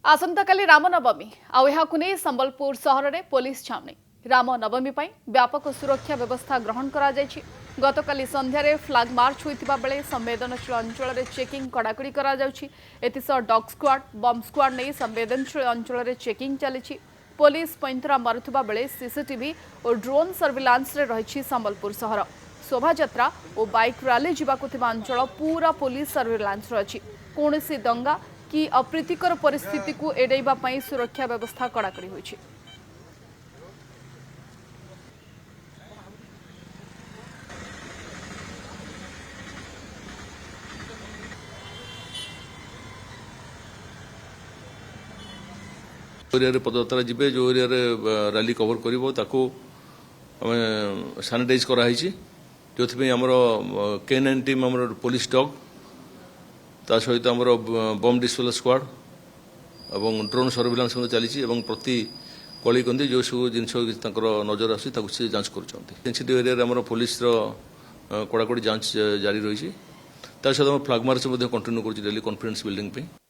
आसंताकाली रामनवमी आउ संबलपुर सहर में पुलिस छावनी रामनवमी व्यापक सुरक्षा व्यवस्था ग्रहण करा गतकाली संध्यारे फ्लैग मार्च होता बेले संवेदनशील अंचल चेकिंग कड़ाकड़ी एसह डॉग स्क्वाड बम स्क्वाड नहीं संवेदनशील अंचल चेकिंग चली पुलिस पैंतरा मारुवा बेले सीसीटीवी और ड्रोन सर्विलांस रही संबलपुर सहर शोभायात्रा और बाइक रैली जावाकुथिबा अंचल पूरा पुलिस सर्विलांस रही कौन दंगा कि अप्रीतिकर परिस्थिति को एड़ाइबा पई सुरक्षा व्यवस्था कड़ाकड़ी होइछि। एरिया पदयात्रा जीवे जो एरिया रैली कवर करिवो ताको सैनिटाइज कराई जो K9 टीम आमर पुलिस डॉग ता सहित आमर बम डिस्पोजल स्क्वाड और ड्रोन सर्विलांस चली प्रति कली कंदी जो सब जिन नजर आसी जांच कर सेंसिटिव एरिया पुलिस कड़ाकड़ी जांच जारी रही सहित फ्लैग मार्च कंटिन्यू कर डेली कॉन्फिडेंस बिल्डिंग पे।